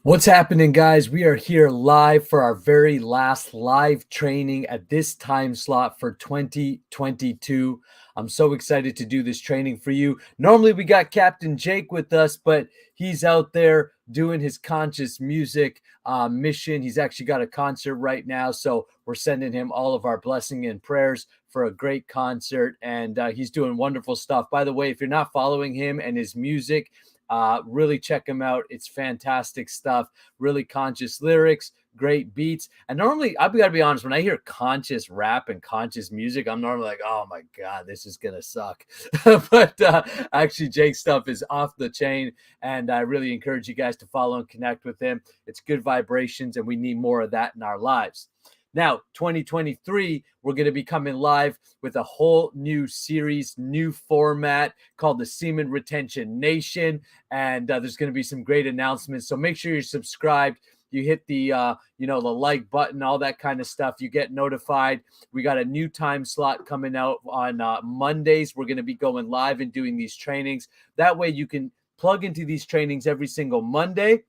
What's happening, guys? We are here live for our very last live training at this time slot for 2022. I'm so excited to do this training for you. Normally, we got Captain Jake with us, but he's out there doing his conscious music mission. He's actually got a concert right now, so we're sending him all of our blessing and prayers for a great concert, and he's doing wonderful stuff. By the way, if you're not following him and his music, really check him out. It's fantastic stuff. Really conscious lyrics, great beats. And normally, I've got to be honest, when I hear conscious rap and conscious music, I'm normally like, oh my God, this is going to suck. But actually, Jake's stuff is off the chain. And I really encourage you guys to follow and connect with him. It's good vibrations, and we need more of that in our lives. Now, 2023, we're going to be coming live with a whole new series, new format called the Semen Retention Nation. And there's going to be some great announcements. So make sure you're subscribed. You hit the, the like button, all that kind of stuff. You get notified. We got a new time slot coming out on Mondays. We're going to be going live and doing these trainings. That way you can plug into these trainings every single Monday.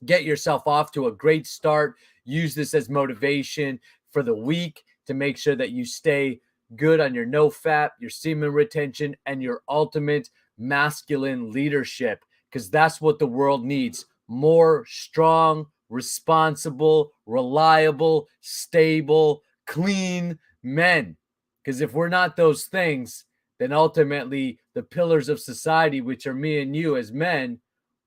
Get yourself off to a great start. Use this as motivation for the week to make sure that you stay good on your no-fap, your semen retention, and your ultimate masculine leadership, because that's what the world needs. More strong, responsible, reliable, stable, clean men. Because if we're not those things, then ultimately the pillars of society, which are me and you as men,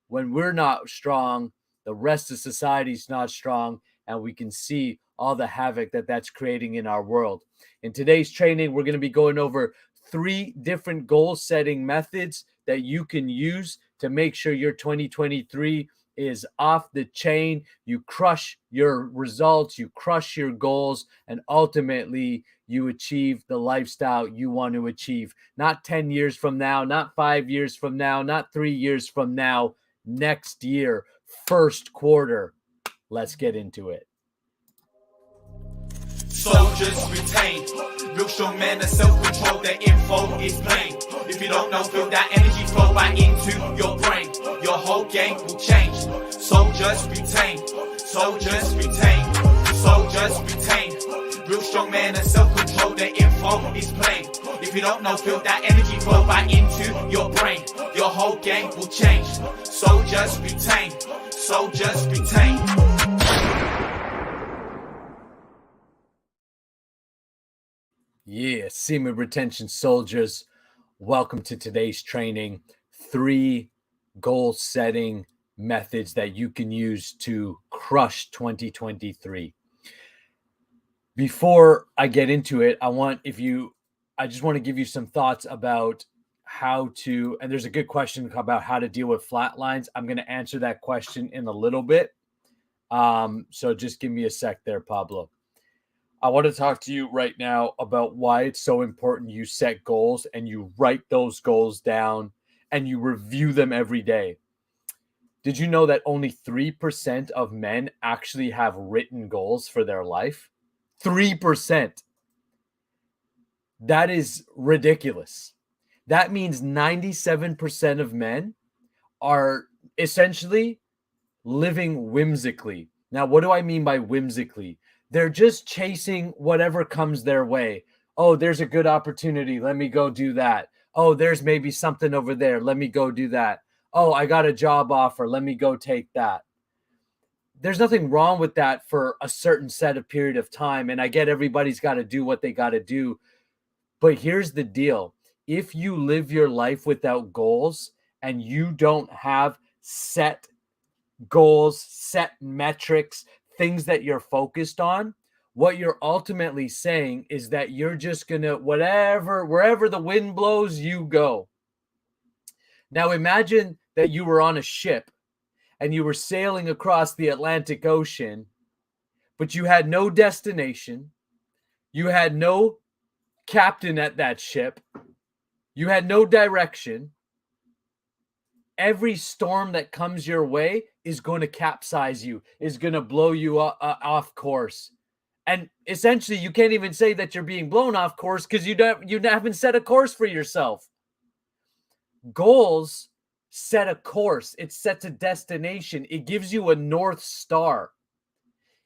when we're not strong, the rest of society is not strong, and we can see all the havoc that that's creating in our world. In today's training, we're going to be going over 3 different goal-setting methods that you can use to make sure your 2023 is off the chain. You crush your results, you crush your goals, and ultimately you achieve the lifestyle you want to achieve. Not 10 years from now, not 5 years from now, not 3 years from now, next year, first quarter. Let's get into it. Soldiers retain. Real strong men are self-control, their info is plain. If you don't know, feel that energy flow right into your brain. Your whole game will change. Soldiers retain. Soldiers retain. Soldiers retain. Real strong men are self-control, their info is plain. If you don't know, feel that energy flow right into your brain. Your whole game will change. Soldiers retain. Soldiers retain. Yeah, semen retention soldiers, welcome to today's training. 3 goal-setting methods that you can use to crush 2023. Before I get into it, I just want to give you some thoughts about how to, and there's a good question about how to deal with flat lines. I'm going to answer that question in a little bit. So just give me a sec there, Pablo. I want to talk to you right now about why it's so important you set goals and you write those goals down and you review them every day. Did you know that only 3% of men actually have written goals for their life? 3%. That is ridiculous. That means 97% of men are essentially living whimsically. Now, what do I mean by whimsically? They're just chasing whatever comes their way. Oh, there's a good opportunity. Let me go do that. Oh, there's maybe something over there. Let me go do that. Oh, I got a job offer. Let me go take that. There's nothing wrong with that for a certain set of period of time. And I get everybody's got to do what they got to do. But here's the deal. If you live your life without goals and you don't have set goals, set metrics, things that you're focused on, what you're ultimately saying is that you're just going to wherever the wind blows, you go. Now imagine that you were on a ship and you were sailing across the Atlantic Ocean, but you had no destination. You had no captain at that ship. You had no direction. Every storm that comes your way is going to capsize you, is going to blow you off course. And essentially, you can't even say that you're being blown off course because you haven't set a course for yourself. Goals set a course, it sets a destination, it gives you a North Star.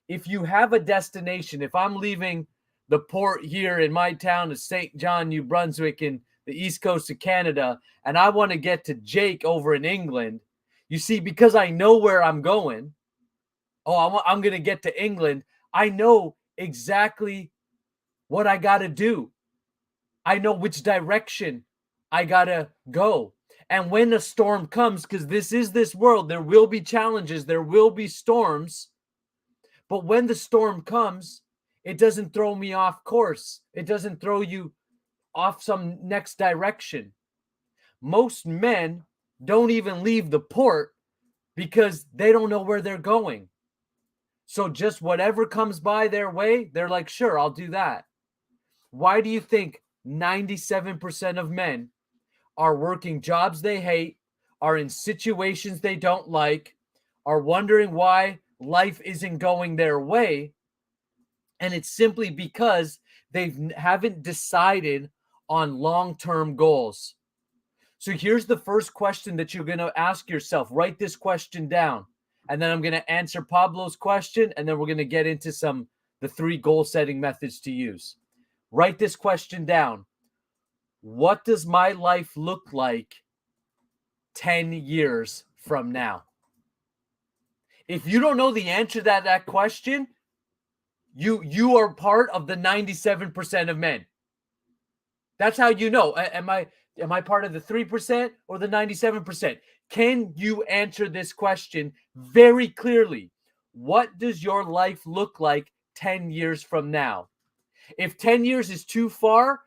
If you have a destination, if I'm leaving the port here in my town of St. John, New Brunswick, in the east coast of Canada, and I want to get to Jake over in England, you see, because I know where I'm going, I'm going to get to England, I know exactly what I got to do. I know which direction I got to go. And when a storm comes, because this is this world, there will be challenges, there will be storms. But when the storm comes, it doesn't throw me off course. It doesn't throw you off some next direction. Most men don't even leave the port because they don't know where they're going. So just whatever comes by their way, they're like, sure, I'll do that. Why do you think 97% of men are working jobs they hate, are in situations they don't like, are wondering why life isn't going their way? And it's simply because they haven't decided on long-term goals. So here's the first question that you're going to ask yourself. Write this question down. And then I'm going to answer Pablo's question. And then we're going to get into the 3 goal setting methods to use. Write this question down. What does my life look like 10 years from now? If you don't know the answer to that question, you are part of the 97% of men. That's how you know. Am I part of the 3% or the 97%? Can you answer this question very clearly? What does your life look like 10 years from now? If 10 years is too far,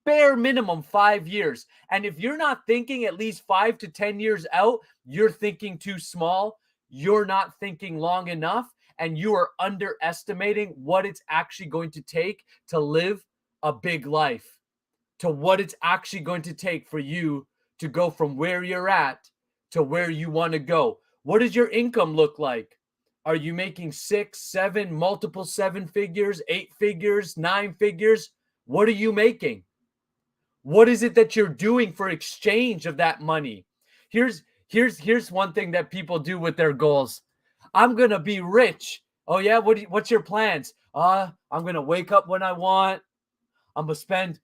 bare minimum 5 years. And if you're not thinking at least 5 to 10 years out, you're thinking too small. You're not thinking long enough, and you are underestimating what it's actually going to take to live a big life, to what it's actually going to take for you to go from where you're at to where you want to go. What does your income look like? Are you making 6, 7, multiple 7 figures, 8 figures, 9 figures? What are you making? What is it that you're doing for exchange of that money? Here's one thing that people do with their goals. I'm going to be rich. Oh yeah, what's your plans? I'm going to wake up when I want. I'm going to spend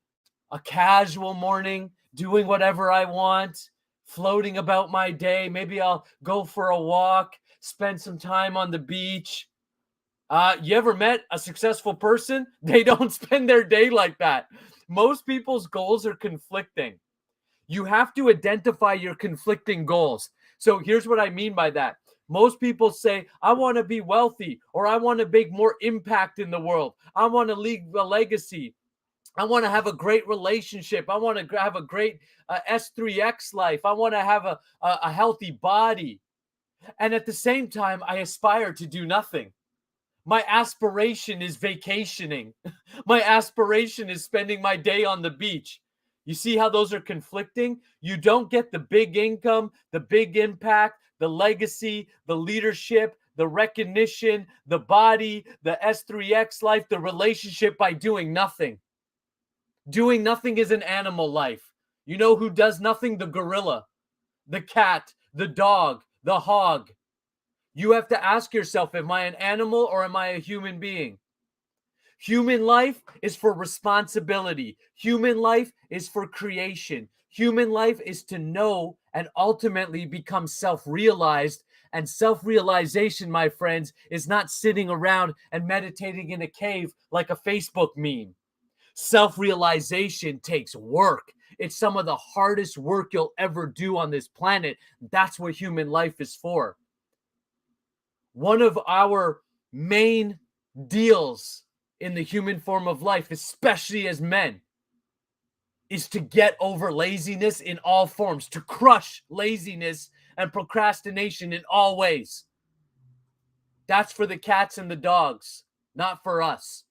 a casual morning doing whatever I want, floating about my day. Maybe I'll go for a walk, spend some time on the beach. You ever met a successful person? They don't spend their day like that. Most people's goals are conflicting. You have to identify your conflicting goals. So here's what I mean by that. Most people say, I want to be wealthy, or I want to make more impact in the world. I want to leave a legacy. I want to have a great relationship. I want to have a great S3X life. I want to have a healthy body. And at the same time, I aspire to do nothing. My aspiration is vacationing. My aspiration is spending my day on the beach. You see how those are conflicting? You don't get the big income, the big impact, the legacy, the leadership, the recognition, the body, the S3X life, the relationship by doing nothing. Doing nothing is an animal life. You know who does nothing? The gorilla, the cat, the dog, the hog. You have to ask yourself, am I an animal or am I a human being? Human life is for responsibility. Human life is for creation. Human life is to know and ultimately become self-realized. And self-realization, my friends, is not sitting around and meditating in a cave like a Facebook meme. Self-realization takes work. It's some of the hardest work you'll ever do on this planet. That's what human life is for. One of our main deals in the human form of life, especially as men, is to get over laziness in all forms, to crush laziness and procrastination in all ways. That's for the cats and the dogs, not for us.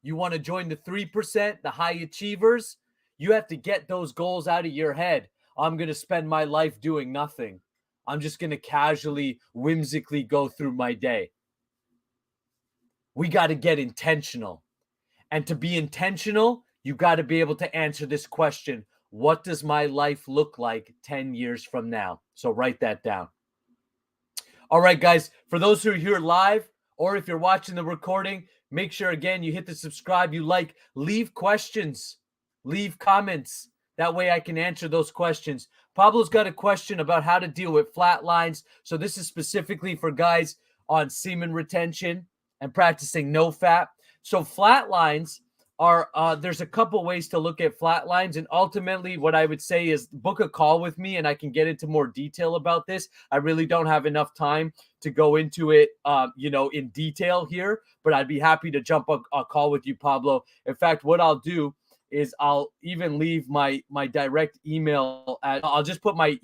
You want to join the 3%, the high achievers? You have to get those goals out of your head. I'm going to spend my life doing nothing. I'm just going to casually, whimsically go through my day. We got to get intentional. And to be intentional, you got to be able to answer this question. what does my life look like 10 years from now? So write that down. All right, guys, for those who are here live, or if you're watching the recording, make sure, again, you hit the subscribe, you like, leave questions, leave comments. That way I can answer those questions. Pablo's got a question about how to deal with flat lines. So this is specifically for guys on semen retention and practicing no fap. So flat lines are, there's a couple ways to look at flat lines. And ultimately what I would say is book a call with me and I can get into more detail about this. I really don't have enough time to go into it, in detail here, but I'd be happy to jump a call with you, Pablo. In fact, what I'll do is I'll even leave my direct email I'll just put my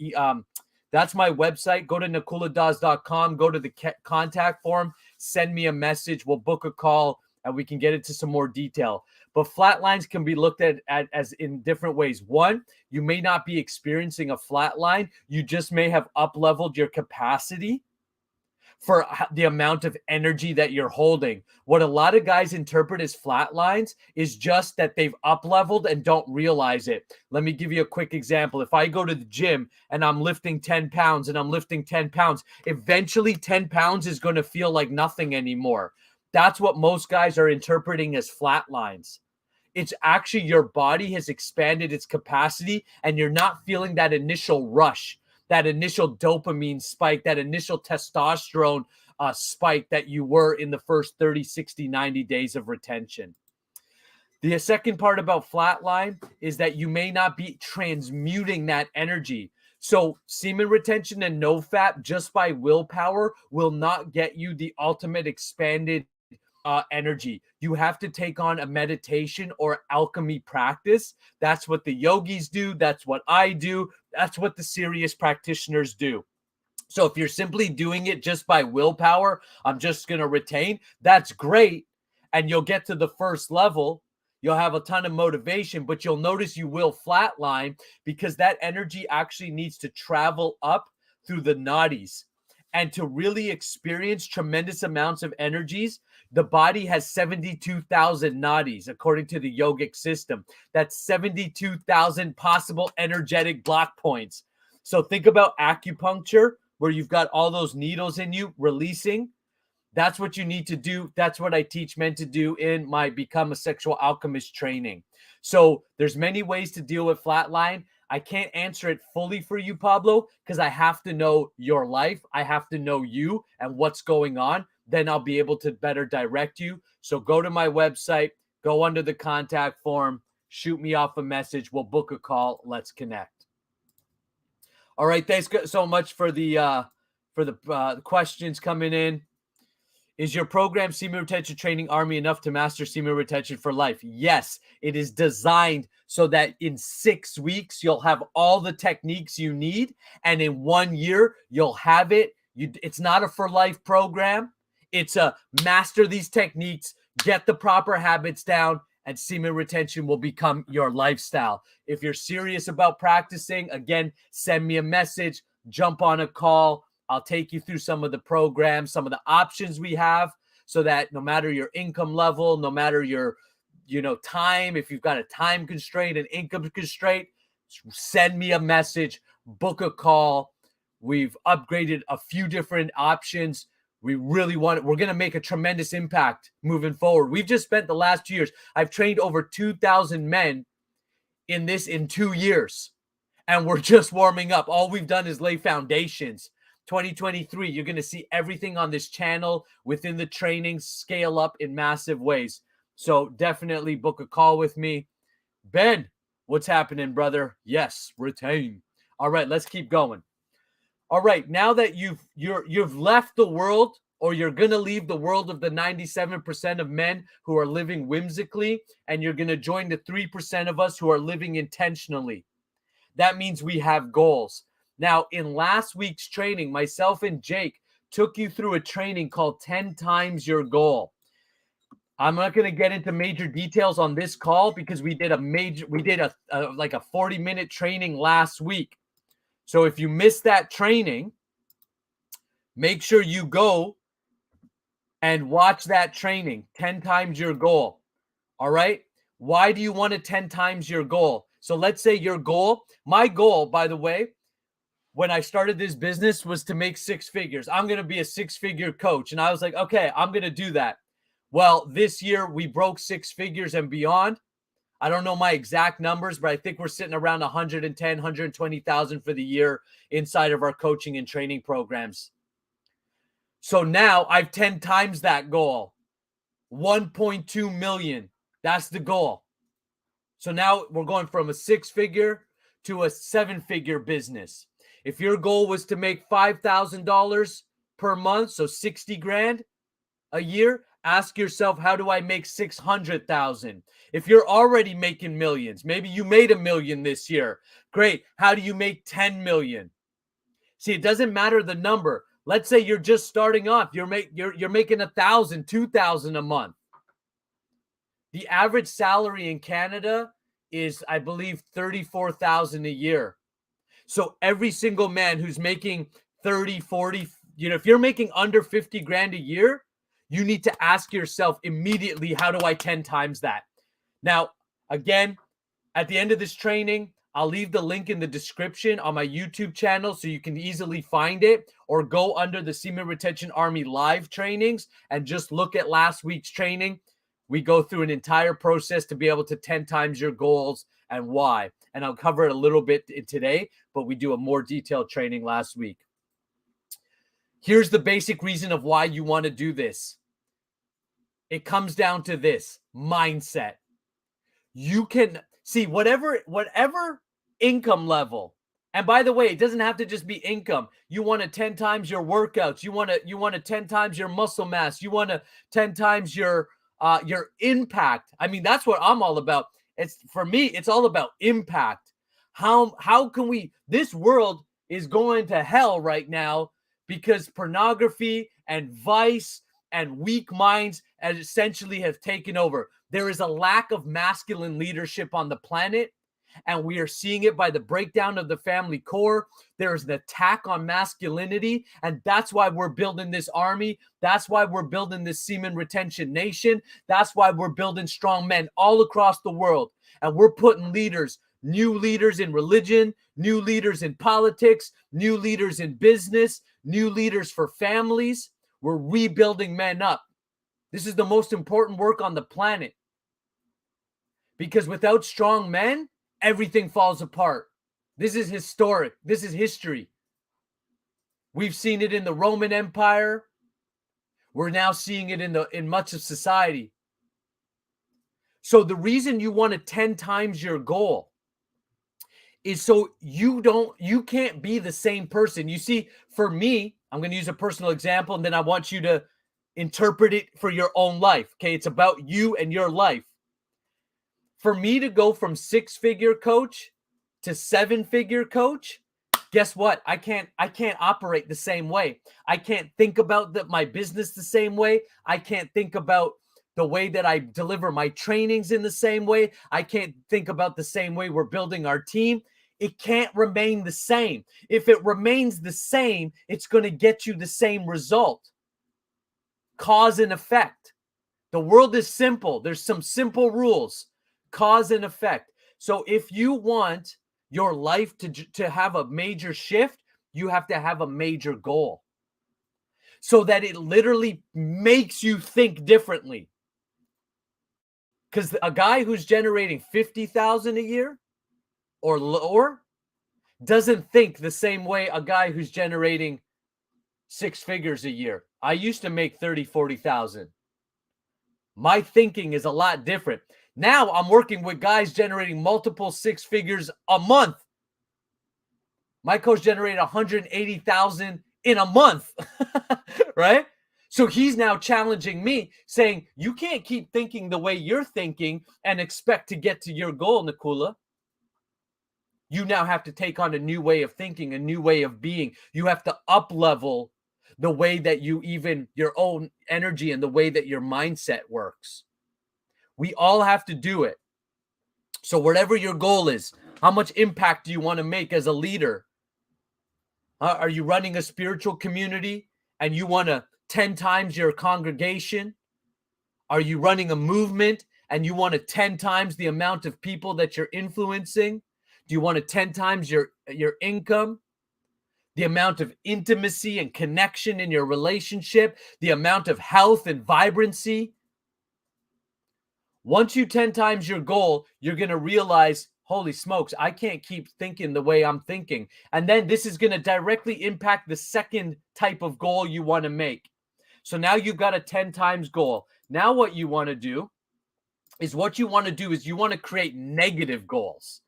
that's my website. Go to nikuladas.com, go to the contact form, send me a message, we'll book a call and we can get into some more detail. But flat lines can be looked at as in different ways. One, you may not be experiencing a flat line, you just may have up-leveled your capacity for the amount of energy that you're holding. What a lot of guys interpret as flat lines is just that they've up-leveled and don't realize it. Let me give you a quick example. If I go to the gym and I'm lifting 10 pounds and I'm lifting 10 pounds, eventually 10 pounds is going to feel like nothing anymore. That's what most guys are interpreting as flat lines. It's actually your body has expanded its capacity and you're not feeling that initial rush, that initial dopamine spike, that initial testosterone spike that you were in the first 30, 60, 90 days of retention. The second part about flatline is that you may not be transmuting that energy. So semen retention and no fap just by willpower will not get you the ultimate expanded energy. You have to take on a meditation or alchemy practice. That's what the yogis do. That's what I do. That's what the serious practitioners do. So if you're simply doing it just by willpower, I'm just going to retain, that's great. And you'll get to the first level. You'll have a ton of motivation, but you'll notice you will flatline because that energy actually needs to travel up through the nadis. And to really experience tremendous amounts of energies, the body has 72,000 nadis, according to the yogic system. That's 72,000 possible energetic block points. So think about acupuncture, where you've got all those needles in you releasing. That's what you need to do. That's what I teach men to do in my Become a Sexual Alchemist training. So there's many ways to deal with flatline. I can't answer it fully for you, Pablo, because I have to know your life. I have to know you and what's going on. Then I'll be able to better direct you. So go to my website, go under the contact form, shoot me off a message. We'll book a call. Let's connect. All right. Thanks so much for the questions coming in. Is your program Semen Retention Training Army enough to master semen retention for life? Yes, it is designed so that in 6 weeks, you'll have all the techniques you need. And in 1 year, you'll have it. It's not a for life program. It's a master these techniques, get the proper habits down, and semen retention will become your lifestyle. If you're serious about practicing, again, send me a message, jump on a call. I'll take you through some of the programs, some of the options we have, so that no matter your income level, no matter your, time, if you've got a time constraint, an income constraint, send me a message, book a call. We've upgraded a few different options. We're going to make a tremendous impact moving forward. We've just spent the last 2 years. I've trained over 2,000 men in 2 years, and we're just warming up. All we've done is lay foundations. 2023, you're going to see everything on this channel within the training scale up in massive ways. So definitely book a call with me. Ben, what's happening, brother? Yes, retain. All right, let's keep going. All right, now that you've left the world, or you're going to leave the world of the 97% of men who are living whimsically, and you're going to join the 3% of us who are living intentionally. That means we have goals. Now, in last week's training, myself and Jake took you through a training called 10 times your goal. I'm not going to get into major details on this call because we did a 40-minute training last week. So if you missed that training, make sure you go and watch that training, 10 times your goal. All right? Why do you want to 10 times your goal? So let's say your goal, my goal, by the way, when I started this business was to make six figures. I'm going to be a six-figure coach. And I was like, okay, I'm going to do that. Well, this year we broke six figures and beyond. I don't know my exact numbers, but I think we're sitting around 110, 120,000 for the year inside of our coaching and training programs. So now I've 10 times that goal. 1.2 million. That's the goal. So now we're going from a six-figure to a seven-figure business. If your goal was to make $5,000 per month, so 60 grand a year, ask yourself, how do I make 600,000? If you're already making millions, maybe you made $1 million this year. Great. How do you make 10 million? See, it doesn't matter the number. Let's say you're just starting off. You're making 1,000, 2,000 a month. The average salary in Canada is, I believe, 34,000 a year. So every single man who's making 30, 40, if you're making under 50 grand a year, you need to ask yourself immediately, how do I 10 times that? Now, again, at the end of this training, I'll leave the link in the description on my YouTube channel so you can easily find it, or go under the Semen Retention Army live trainings and just look at last week's training. We go through an entire process to be able to 10 times your goals and why. And I'll cover it a little bit today, but we do a more detailed training last week. Here's the basic reason of why you want to do this. It comes down to this mindset. You can see whatever income level. And by the way, it doesn't have to just be income. You want to 10 times your workouts. You want to 10 times your muscle mass. You want to 10 times your impact. I mean, that's what I'm all about. For me, it's all about impact. How can we, this world is going to hell right now because pornography and vice and weak minds essentially have taken over. There is a lack of masculine leadership on the planet, and we are seeing it by the breakdown of the family core. There is an attack on masculinity, and that's why we're building this army. That's why we're building this Semen Retention Nation. That's why we're building strong men all across the world, and we're putting leaders, new leaders in religion, new leaders in politics, new leaders in business, new leaders for families. We're rebuilding men up. This is the most important work on the planet, because without strong men, everything falls apart. This is historic. This is history. We've seen it in the Roman Empire. We're now seeing it in much of society. So the reason you want to 10 times your goal is so you can't be the same person. You see, for me, I'm going to use a personal example, and then I want you to interpret it for your own life. Okay, it's about you and your life. For me to go from six-figure coach to seven-figure coach, guess what? I can't operate the same way. I can't think about my business the same way. I can't think about the way that I deliver my trainings in the same way. I can't think about the same way we're building our team. It can't remain the same. If it remains the same, it's going to get you the same result. Cause and effect. The world is simple. There's some simple rules. Cause and effect. So if you want your life to have a major shift, you have to have a major goal, so that it literally makes you think differently. Because a guy who's generating 50,000 a year or lower doesn't think the same way a guy who's generating six figures a year. I used to make 30, 40,000. My thinking is a lot different. Now I'm working with guys generating multiple six figures a month. My coach generated 180,000 in a month, right? So he's now challenging me, saying, you can't keep thinking the way you're thinking and expect to get to your goal, Nikula. You now have to take on a new way of thinking, a new way of being. You have to up-level the way that your own energy and the way that your mindset works. We all have to do it. So whatever your goal is, how much impact do you want to make as a leader? Are you running a spiritual community and you want to 10 times your congregation? Are you running a movement and you want to 10 times the amount of people that you're influencing? Do you want to 10 times your income? The amount of intimacy and connection in your relationship, the amount of health and vibrancy? Once you 10 times your goal, you're going to realize, holy smokes, I can't keep thinking the way I'm thinking. And then this is going to directly impact the second type of goal you want to make. So now you've got a 10 times goal. Now what you want to do is you want to create negative goals.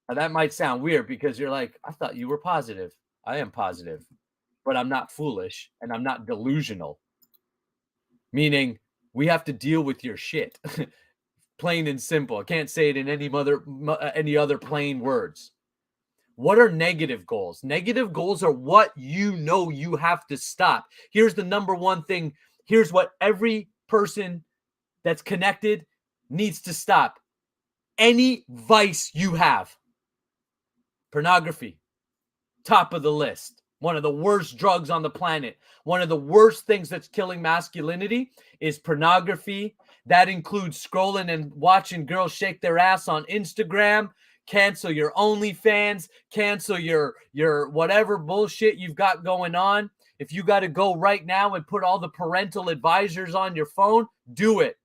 Now that might sound weird because you're like, I thought you were positive. I am positive, but I'm not foolish and I'm not delusional. Meaning we have to deal with your shit. Plain and simple. I can't say it in any other plain words. What are negative goals? Negative goals are what you know you have to stop. Here's the number one thing. Here's what every person that's connected needs to stop. Any vice you have. Pornography, top of the list. One of the worst drugs on the planet. One of the worst things that's killing masculinity is pornography. That includes scrolling and watching girls shake their ass on Instagram. Cancel your OnlyFans. Cancel your whatever bullshit you've got going on. If you got to go right now and put all the parental advisors on your phone, do it.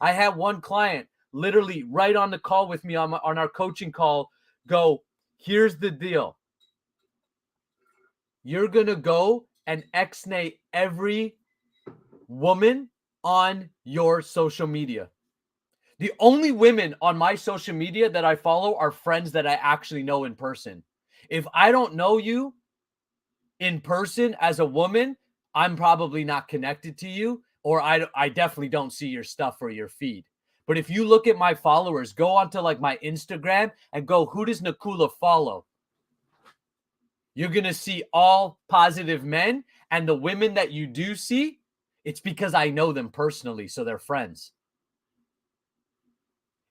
I had one client literally right on the call with me on our coaching call go, here's the deal. You're going to go and ex-nay every woman on your social media. The only women on my social media that I follow are friends that I actually know in person. If I don't know you in person as a woman, I'm probably not connected to you, or I definitely don't see your stuff or your feed. But if you look at my followers, go onto like my Instagram and go, who does Nakula follow? You're going to see all positive men, and the women that you do see, it's because I know them personally, so they're friends.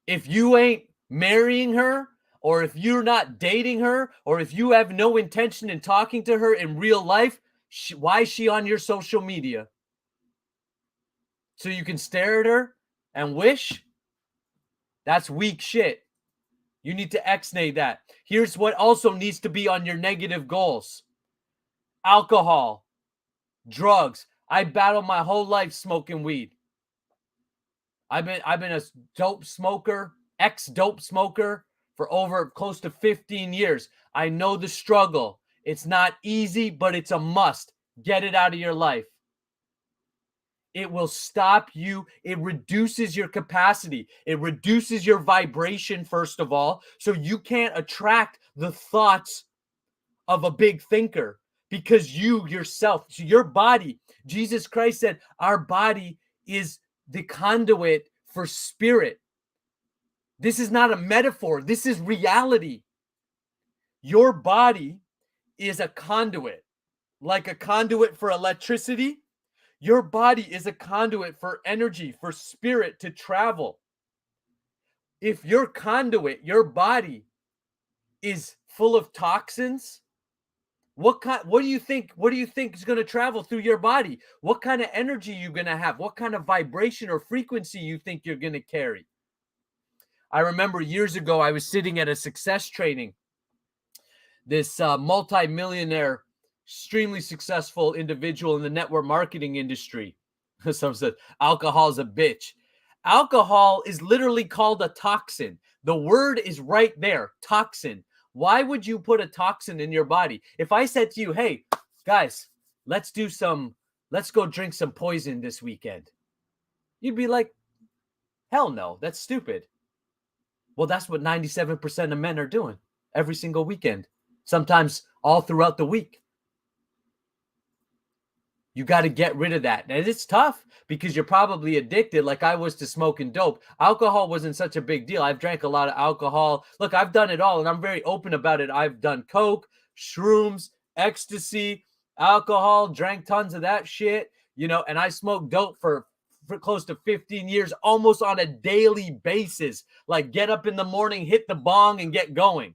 If you ain't marrying her, or if you're not dating her, or if you have no intention in talking to her in real life, why is she on your social media? So you can stare at her and wish? That's weak shit. You need to ex-nay that. Here's what also needs to be on your negative goals. Alcohol, drugs. I battled my whole life smoking weed. I've been a dope smoker, ex-dope smoker for over close to 15 years. I know the struggle. It's not easy, but it's a must. Get it out of your life. It will stop you. It reduces your capacity. It reduces your vibration, first of all, so you can't attract the thoughts of a big thinker because you yourself, so your body, Jesus Christ said, our body is the conduit for spirit. This is not a metaphor. This is reality. Your body is a conduit, like a conduit for electricity. Your body is a conduit for energy, for spirit to travel. If your conduit, your body, is full of toxins, what do you think is going to travel through your body? What kind of energy you're going to have? What kind of vibration or frequency you think you're going to carry? I remember years ago, I was sitting at a success training. This multi-millionaire, extremely successful individual in the network marketing industry. Some said alcohol's a bitch. Alcohol is literally called a toxin. The word is right there, toxin. Why would you put a toxin in your body? If I said to you, hey, guys, let's go drink some poison this weekend, you'd be like, hell no, that's stupid. Well, that's what 97% of men are doing every single weekend, sometimes all throughout the week. You got to get rid of that. And it's tough because you're probably addicted like I was to smoking dope. Alcohol wasn't such a big deal. I've drank a lot of alcohol. Look, I've done it all, and I'm very open about it. I've done coke, shrooms, ecstasy, alcohol, drank tons of that shit, and I smoked dope for close to 15 years, almost on a daily basis. Like get up in the morning, hit the bong, and get going.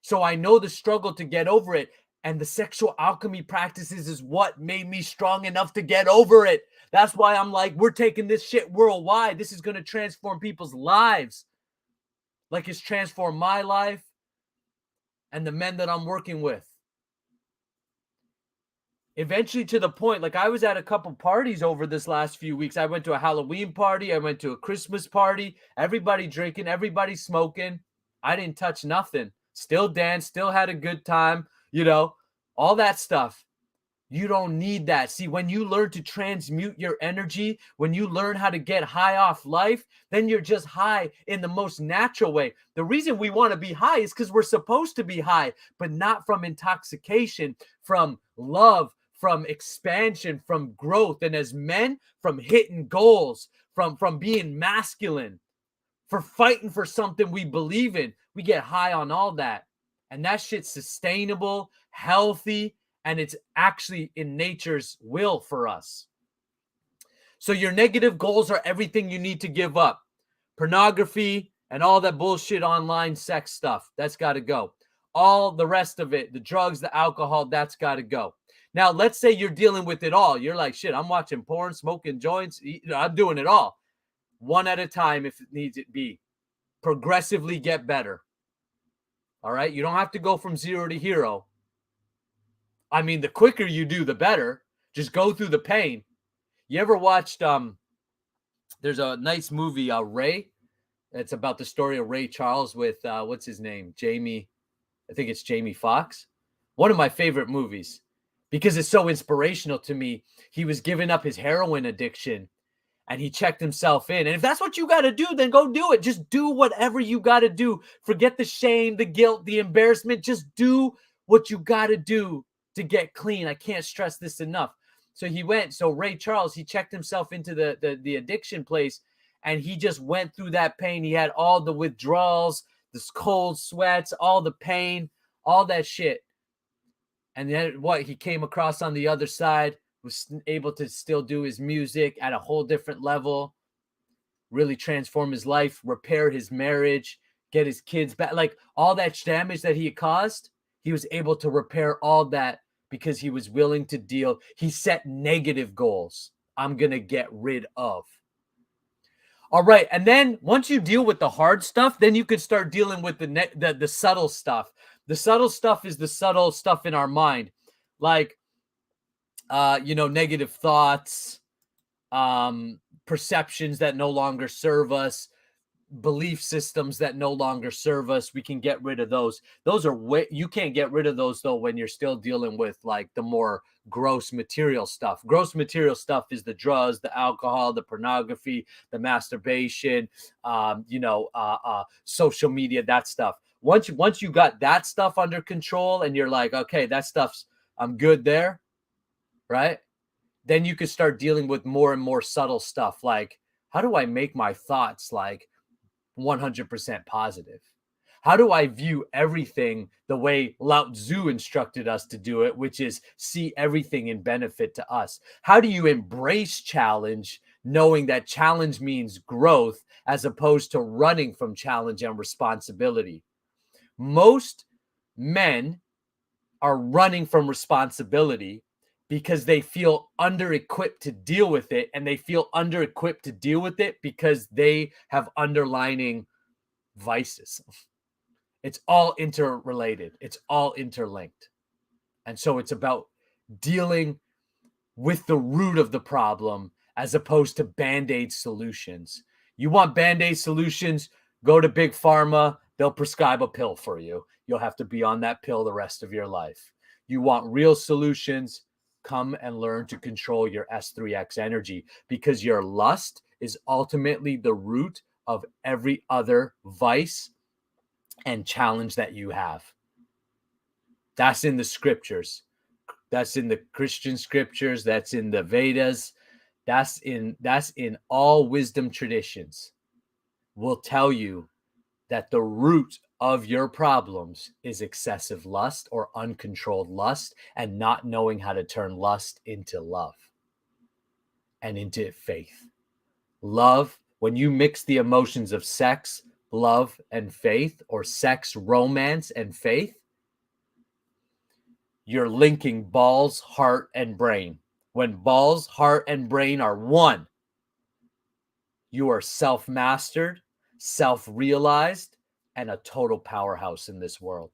So I know the struggle to get over it. And the sexual alchemy practices is what made me strong enough to get over it. That's why I'm like, we're taking this shit worldwide. This is going to transform people's lives. Like it's transformed my life and the men that I'm working with. Eventually to the point, like I was at a couple parties over this last few weeks. I went to a Halloween party. I went to a Christmas party. Everybody drinking, everybody smoking. I didn't touch nothing. Still danced, still had a good time, all that stuff. You don't need that. See, when you learn to transmute your energy, when you learn how to get high off life, then you're just high in the most natural way. The reason we want to be high is because we're supposed to be high, but not from intoxication, from love, from expansion, from growth. And as men, from hitting goals, from being masculine, for fighting for something we believe in. We get high on all that. And that shit's sustainable, healthy, and it's actually in nature's will for us. So your negative goals are everything you need to give up. Pornography and all that bullshit online sex stuff, that's got to go. All the rest of it, the drugs, the alcohol, that's got to go. Now, let's say you're dealing with it all. You're like, shit, I'm watching porn, smoking joints. I'm doing it all. One at a time if it needs it be. Progressively get better. All right? You don't have to go from 0 to hero. I mean, the quicker you do, the better. Just go through the pain. You ever watched, there's a nice movie, Ray. It's about the story of Ray Charles with, what's his name? I think it's Jamie Foxx. One of my favorite movies because it's so inspirational to me. He was giving up his heroin addiction and he checked himself in. And if that's what you got to do, then go do it. Just do whatever you got to do. Forget the shame, the guilt, the embarrassment. Just do what you got to do to get clean. I can't stress this enough. So Ray Charles, he checked himself into the addiction place and he just went through that pain. He had all the withdrawals, the cold sweats, all the pain, all that shit. And then he came across on the other side, was able to still do his music at a whole different level, really transform his life, repair his marriage, get his kids back. Like all that damage that he had caused, he was able to repair all that because he was willing to deal. He set negative goals. I'm going to get rid of. All right. And then once you deal with the hard stuff, then you could start dealing with the subtle stuff. The subtle stuff is the subtle stuff in our mind. Like, negative thoughts, perceptions that no longer serve us, belief systems that no longer serve us. We can get rid of those. You can't get rid of those though when you're still dealing with like the more gross material stuff. Gross material stuff is the drugs, the alcohol, the pornography, the masturbation, social media, that stuff. Once you got that stuff under control and you're like, okay, that stuff's, I'm good there, right? Then you can start dealing with more and more subtle stuff. Like, how do I make my thoughts like 100% positive? How do I view everything the way Lao Tzu instructed us to do it, which is see everything in benefit to us? How do you embrace challenge, knowing that challenge means growth as opposed to running from challenge and responsibility? Most men are running from responsibility because they feel under-equipped to deal with it, and they feel under-equipped to deal with it because they have underlining vices. It's all interrelated. It's all interlinked. And so it's about dealing with the root of the problem as opposed to Band-Aid solutions. You want Band-Aid solutions, go to Big Pharma. They'll prescribe a pill for you. You'll have to be on that pill the rest of your life. You want real solutions, come and learn to control your S3X energy, because your lust is ultimately the root of every other vice and challenge that you have. That's in the scriptures. That's in the Christian scriptures. That's in the Vedas. That's in all wisdom traditions. Will tell you that the root of your problems is excessive lust or uncontrolled lust, and not knowing how to turn lust into love and into faith. Love, when you mix the emotions of sex, love, and faith, or sex, romance, and faith, You're linking balls, heart, and brain. When balls, heart, and brain are one, you are self-mastered, self-realized, and a total powerhouse in this world.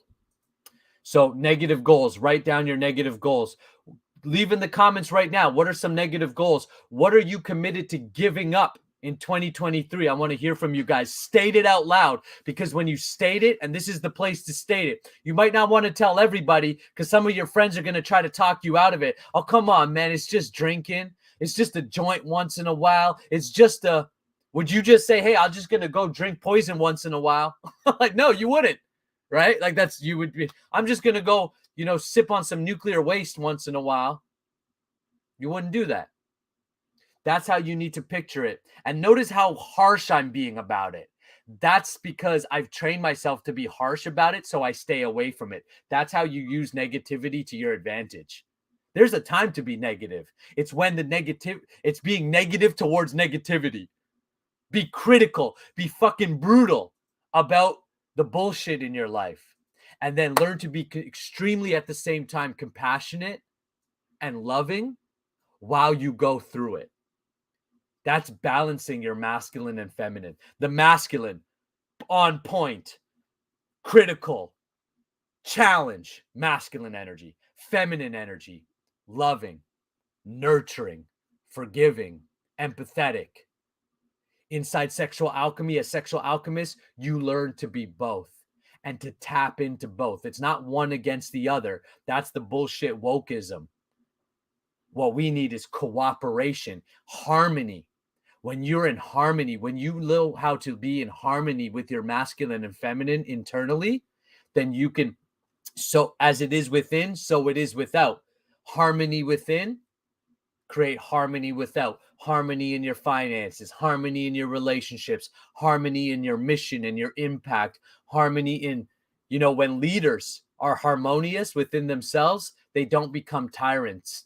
So negative goals, write down your negative goals. Leave in the comments right now, what are some negative goals? What are you committed to giving up in 2023? I want to hear from you guys. State it out loud, because when you state it, and this is the place to state it, you might not want to tell everybody because some of your friends are going to try to talk you out of it. Oh, come on, man. It's just drinking. It's just a joint once in a while. It's just a, would you just say, hey, I'm just going to go drink poison once in a while? Like, no, you wouldn't, right? Like that's, you would be, I'm just going to go, sip on some nuclear waste once in a while. You wouldn't do that. That's how you need to picture it. And notice how harsh I'm being about it. That's because I've trained myself to be harsh about it, so I stay away from it. That's how you use negativity to your advantage. There's a time to be negative. It's when it's being negative towards negativity. Be critical, be fucking brutal about the bullshit in your life. And then learn to be extremely at the same time compassionate and loving while you go through it. That's balancing your masculine and feminine. The masculine, on point, critical, challenge, masculine energy. Feminine energy, loving, nurturing, forgiving, empathetic. Inside Sexual Alchemy, as sexual alchemist, you learn to be both and to tap into both. It's not one against the other. That's the bullshit wokeism. What we need is cooperation, harmony. When you're in harmony, when you know how to be in harmony with your masculine and feminine internally, then you can, so as it is within, so it is without. Harmony within, create harmony without. Harmony in your finances, harmony in your relationships, harmony in your mission and your impact, harmony in, when leaders are harmonious within themselves, they don't become tyrants.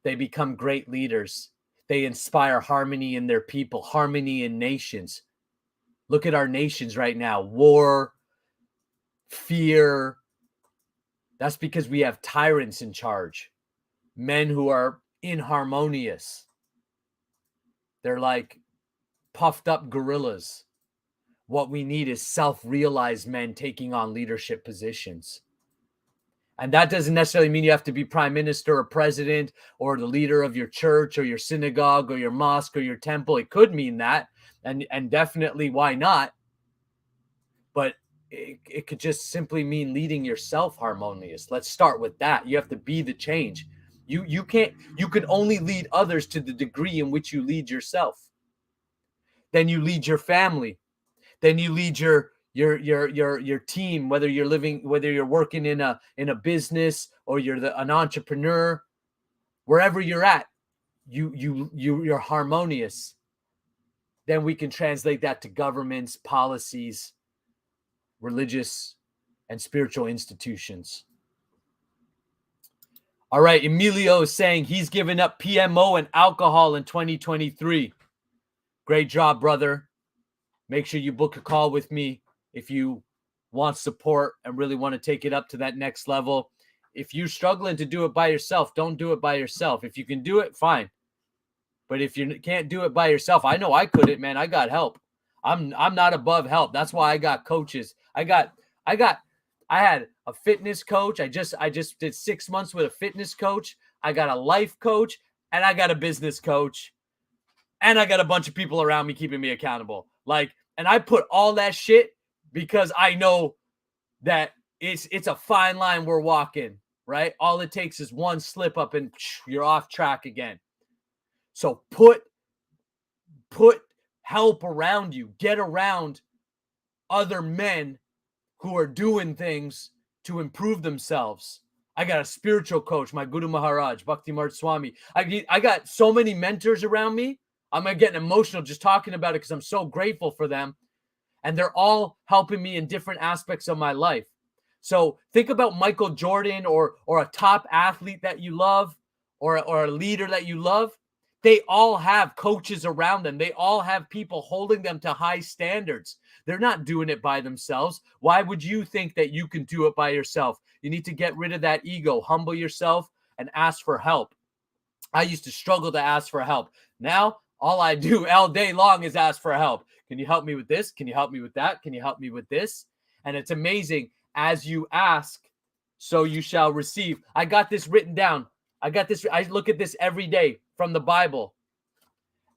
They become great leaders. They inspire harmony in their people, harmony in nations. Look at our nations right now. War, fear. That's because we have tyrants in charge. Men who are inharmonious. They're like puffed up gorillas. What we need is self-realized men taking on leadership positions. And that doesn't necessarily mean you have to be prime minister or president or the leader of your church or your synagogue or your mosque or your temple. It could mean that. And definitely, why not? But it could just simply mean leading yourself harmonious. Let's start with that. You have to be the change. You can only lead others to the degree in which you lead yourself. Then you lead your family. Then you lead your team, whether you're working in a business or you're an entrepreneur, wherever you're at, you're harmonious. Then we can translate that to governments, policies, religious and spiritual institutions. All right, Emilio is saying he's given up PMO and alcohol in 2023. Great job, brother. Make sure you book a call with me if you want support and really want to take it up to that next level. If you're struggling to do it by yourself, don't do it by yourself. If you can do it, fine. But if you can't do it by yourself, I know I couldn't, man. I got help. I'm not above help. That's why I got coaches. I had a fitness coach. I just did 6 months with a fitness coach. I got a life coach and I got a business coach. And I got a bunch of people around me keeping me accountable. And I put all that shit because I know that it's a fine line we're walking, right? All it takes is one slip up and you're off track again. So put help around you. Get around other men who are doing things to improve themselves. I got a spiritual coach, my Guru Maharaj, Bhakti Marth Swami. I got so many mentors around me. I'm getting emotional just talking about it because I'm so grateful for them. And they're all helping me in different aspects of my life. So think about Michael Jordan or a top athlete that you love or a leader that you love. They all have coaches around them. They all have people holding them to high standards. They're not doing it by themselves. Why would you think that you can do it by yourself? You need to get rid of that ego, humble yourself, and ask for help. I used to struggle to ask for help. Now, all I do all day long is ask for help. Can you help me with this? Can you help me with that? Can you help me with this? And it's amazing. As you ask, so you shall receive. I got this written down. I look at this every day from the Bible.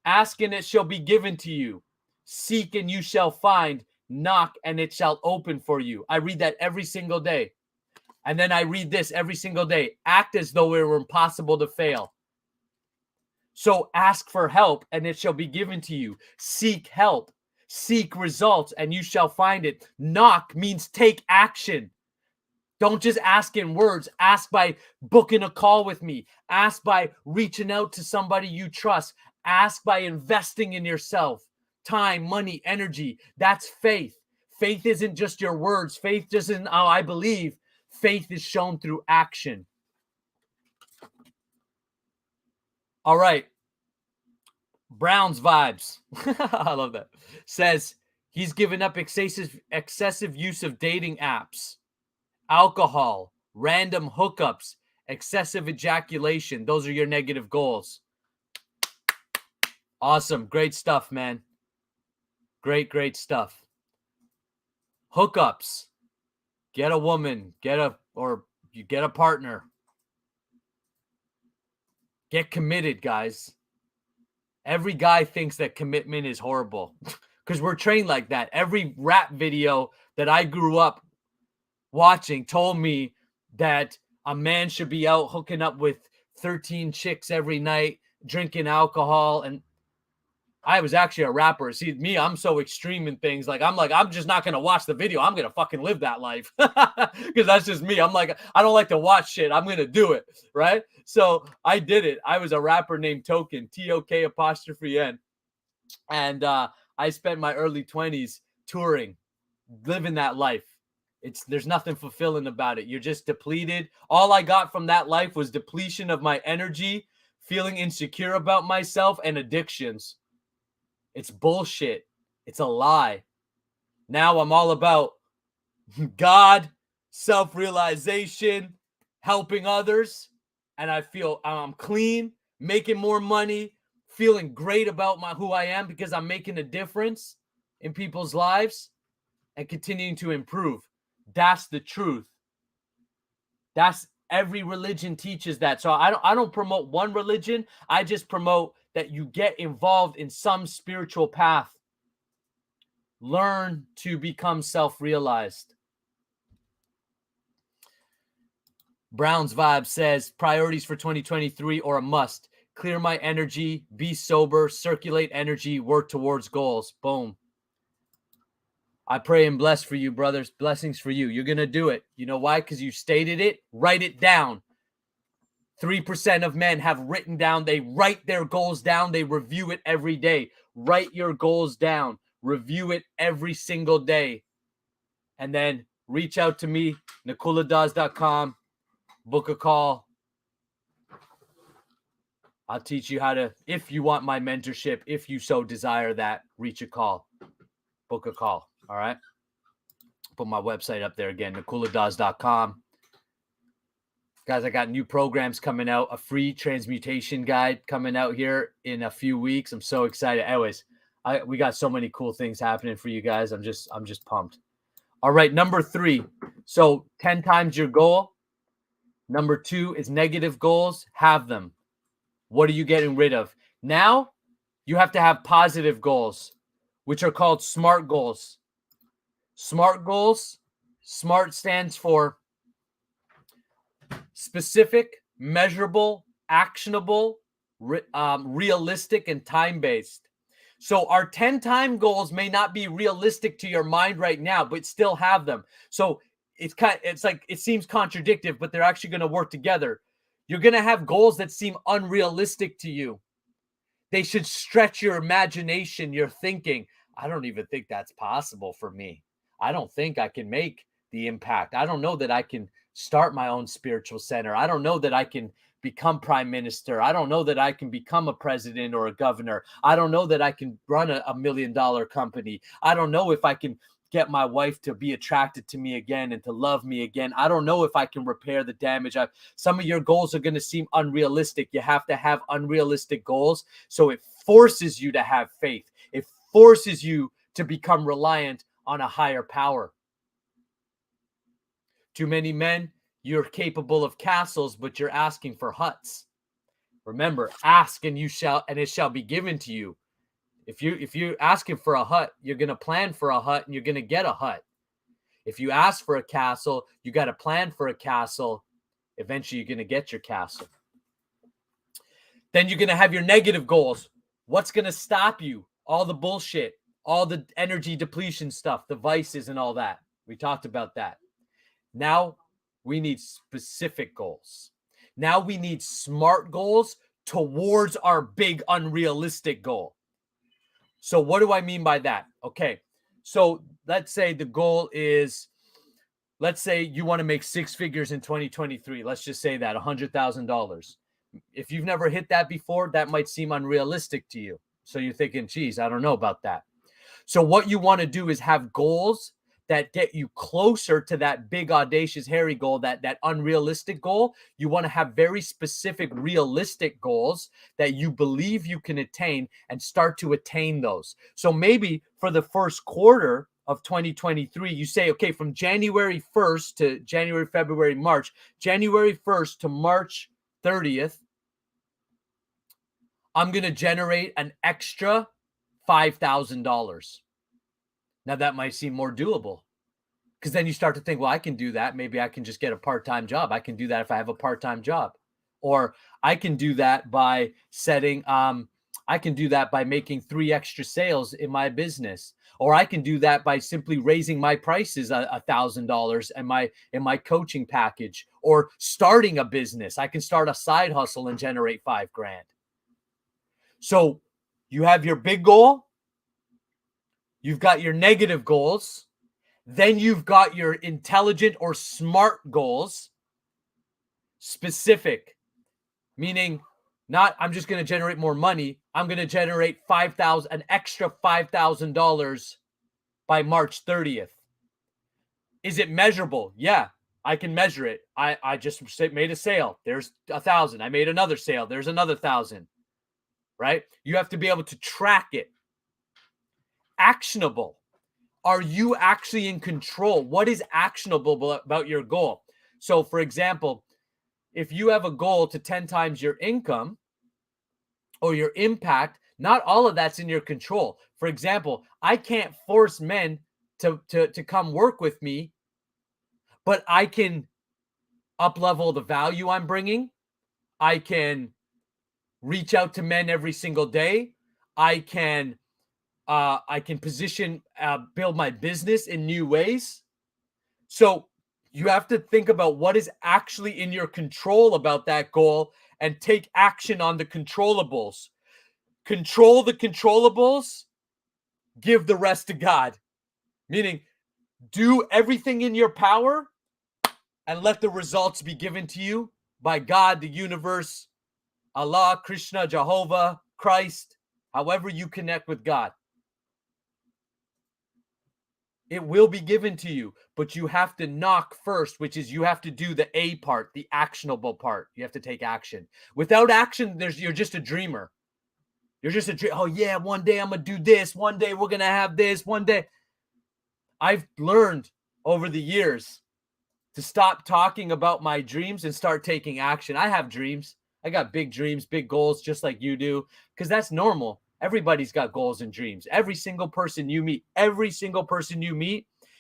Ask and it shall be given to you. Seek and you shall find. Knock and it shall open for you. I read that every single day. And then I read this every single day. Act as though it were impossible to fail. So ask for help and it shall be given to you. Seek help. Seek results and you shall find it. Knock means take action. Don't just ask in words. Ask by booking a call with me. Ask by reaching out to somebody you trust. Ask by investing in yourself. Time, money, energy. That's faith. Faith isn't just your words. Faith isn't, oh, I believe. Faith is shown through action. All right. Brown's vibes. I love that. Says he's given up excessive use of dating apps, alcohol, random hookups, excessive ejaculation. Those are your negative goals. Awesome. Great stuff, man. Great stuff. Hookups. Get a woman, get a partner. Get committed, guys. Every guy thinks that commitment is horrible because we're trained like that. Every rap video that I grew up watching told me that a man should be out hooking up with 13 chicks every night, drinking alcohol. And I was actually a rapper. See, me, I'm so extreme in things. I'm just not going to watch the video. I'm going to fucking live that life because that's just me. I'm like, I don't like to watch shit. I'm going to do it. Right. So I did it. I was a rapper named Token, TOK''N. And I spent my early 20s touring, living that life. There's nothing fulfilling about it. You're just depleted. All I got from that life was depletion of my energy, feeling insecure about myself, and addictions. It's bullshit. It's a lie. Now I'm all about God, self-realization, helping others, and I feel I'm clean, making more money, feeling great about who I am because I'm making a difference in people's lives and continuing to improve. That's the truth. That's every religion teaches that. So I don't promote one religion. I just promote that you get involved in some spiritual path. Learn to become self-realized. Brown's Vibe says priorities for 2023 or a must. Clear my energy, be sober, circulate energy, work towards goals. Boom. I pray and bless for you, brothers. Blessings for you. You're going to do it. You know why? Because you stated it. Write it down. 3% of men have written down. They write their goals down. They review it every day. Write your goals down. Review it every single day. And then reach out to me, NikolaDawes.com. Book a call. I'll teach you how to, if you want my mentorship, if you so desire that, reach a call. Book a call. All right. Put my website up there again, NikolaDawes.com. Guys, I got new programs coming out, a free transmutation guide coming out here in a few weeks. I'm so excited. Anyways, we got so many cool things happening for you guys. I'm just pumped. All right, number 3. So 10 times your goal. Number 2 is negative goals. Have them. What are you getting rid of? Now you have to have positive goals, which are called SMART goals. SMART goals. SMART stands for specific, measurable, actionable, realistic, and time-based. So our 10-time goals may not be realistic to your mind right now, but still have them. So it's like it seems contradictory, but they're actually going to work together. You're going to have goals that seem unrealistic to you. They should stretch your imagination, your thinking. I don't even think that's possible for me. I don't think I can make the impact. I don't know that I can start my own spiritual center. I don't know that I can become prime minister. I don't know that I can become a president or a governor. I don't know that I can run a $1 million company. I don't know if I can get my wife to be attracted to me again and to love me again. I don't know if I can repair the damage. Some of your goals are going to seem unrealistic. You have to have unrealistic goals. So it forces you to have faith. It forces you to become reliant on a higher power. Too many men, you're capable of castles, but you're asking for huts. Remember, ask and it shall be given to you. If you're asking for a hut, you're going to plan for a hut and you're going to get a hut. If you ask for a castle, you got to plan for a castle. Eventually, you're going to get your castle. Then you're going to have your negative goals. What's going to stop you? All the bullshit, all the energy depletion stuff, the vices and all that. We talked about that. Now we need specific goals. Now we need smart goals towards our big unrealistic goal. So what do I mean by that? Okay. So let's say the goal is, let's say you want to make 6 figures in 2023. Let's just say that $100,000. If you've never hit that before, that might seem unrealistic to you. So you're thinking, geez, I don't know about that. So what you want to do is have goals that get you closer to that big, audacious, hairy goal, that unrealistic goal. You want to have very specific, realistic goals that you believe you can attain and start to attain those. So maybe for the first quarter of 2023, you say, okay, from January 1st to January, February, March, January 1st to March 30th, I'm going to generate an extra $5,000. Now that might seem more doable, because then you start to think, well, I can do that. Maybe I can just get a part-time job. I can do that if I have a part-time job, or I can do that by I can do that by making 3 extra sales in my business, or I can do that by simply raising my prices $1,000 in my coaching package, or starting a business. I can start a side hustle and generate $5,000. So you have your big goal. You've got your negative goals. Then you've got your intelligent or smart goals. Specific, meaning not I'm just going to generate more money. I'm going to generate an extra $5,000 by March 30th. Is it measurable? Yeah, I can measure it. I just made a sale. There's 1,000. I made another sale. There's another 1,000. Right? You have to be able to track it. Actionable. Are you actually in control? What is actionable about your goal? So, for example, if you have a goal to 10 times your income or your impact, not all of that's in your control. For example, I can't force men to come work with me, but I can up-level the value I'm bringing. I can reach out to men every single day. I can position, build my business in new ways. So you have to think about what is actually in your control about that goal and take action on the controllables. Control the controllables, give the rest to God. Meaning, do everything in your power and let the results be given to you by God, the universe, Allah, Krishna, Jehovah, Christ, however you connect with God. It will be given to you, but you have to knock first, which is you have to do the A part, the actionable part. You have to take action. Without action, you're just a dreamer. You're just a dream. Oh yeah, one day I'm going to do this. One day we're going to have this. One day. I've learned over the years to stop talking about my dreams and start taking action. I have dreams. I got big dreams, big goals, just like you do, because that's normal. Everybody's got goals and dreams. Every single person you meet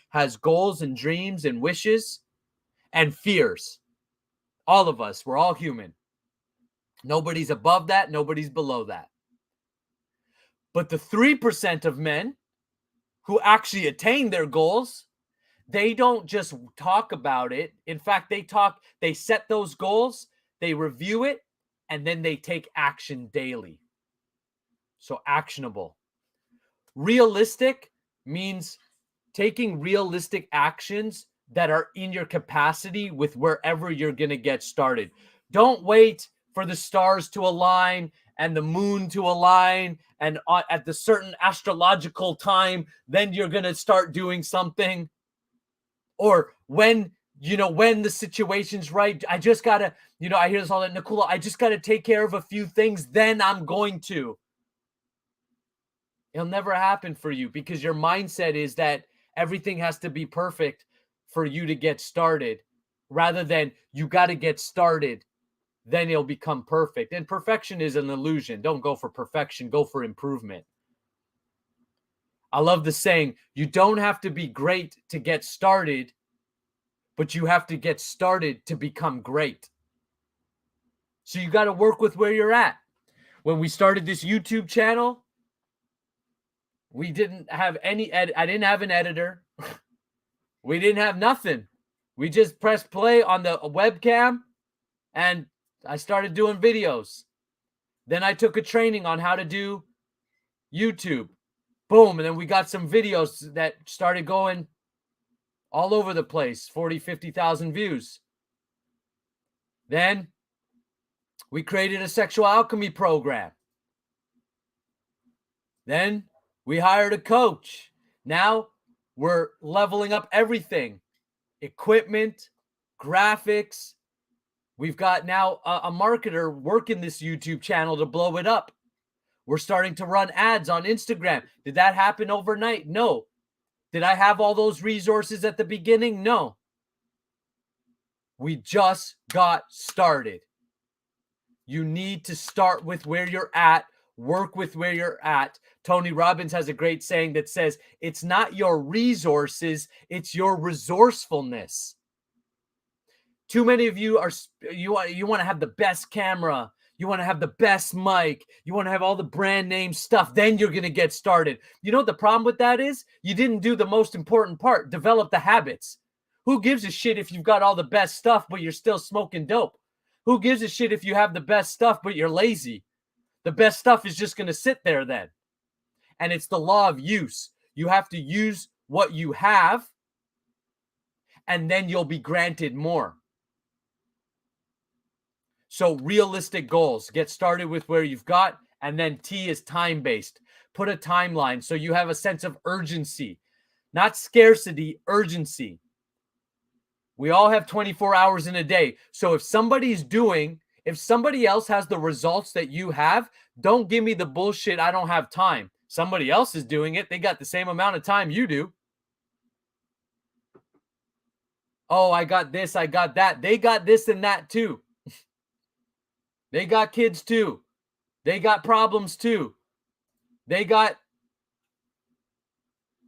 has goals and dreams and wishes and fears. All of us, we're all human. Nobody's above that. Nobody's below that. But the 3% of men who actually attain their goals, they don't just talk about it. In fact, they set those goals, they review it, and then they take action daily. So actionable. Realistic means taking realistic actions that are in your capacity with wherever you're going to get started. Don't wait for the stars to align and the moon to align and at the certain astrological time, then you're going to start doing something. Or when, when the situation's right, I just got to, I hear this all that, Nicola, I just got to take care of a few things, then I'm going to. It'll never happen for you because your mindset is that everything has to be perfect for you to get started, rather than you got to get started, then it'll become perfect. And perfection is an illusion. Don't go for perfection, go for improvement. I love the saying, you don't have to be great to get started, but you have to get started to become great. So you got to work with where you're at. When we started this YouTube channel, we didn't have I didn't have an editor. We didn't have nothing. We just pressed play on the webcam and I started doing videos. Then I took a training on how to do YouTube. Boom. And then we got some videos that started going all over the place, 40, 50,000 views. Then we created a sexual alchemy program. Then we hired a coach. Now we're leveling up everything. Equipment, graphics. We've got now a marketer working this YouTube channel to blow it up. We're starting to run ads on Instagram. Did that happen overnight? No. Did I have all those resources at the beginning? No. We just got started. You need to start with where you're at, work with where you're at. Tony Robbins has a great saying that says, it's not your resources, it's your resourcefulness. Too many of you you want to have the best camera, you want to have the best mic, you want to have all the brand name stuff, then you're going to get started. You know what the problem with that is? You didn't do the most important part, develop the habits. Who gives a shit if you've got all the best stuff, but you're still smoking dope? Who gives a shit if you have the best stuff, but you're lazy? The best stuff is just going to sit there then. And it's the law of use. You have to use what you have, and then you'll be granted more. So realistic goals, get started with where you've got, and then T is time-based. Put a timeline so you have a sense of urgency, not scarcity, urgency. We all have 24 hours in a day. So if somebody else has the results that you have, don't give me the bullshit, I don't have time. Somebody else is doing it. They got the same amount of time you do. Oh, I got this, I got that. They got this and that too. They got kids too. They got problems too. They got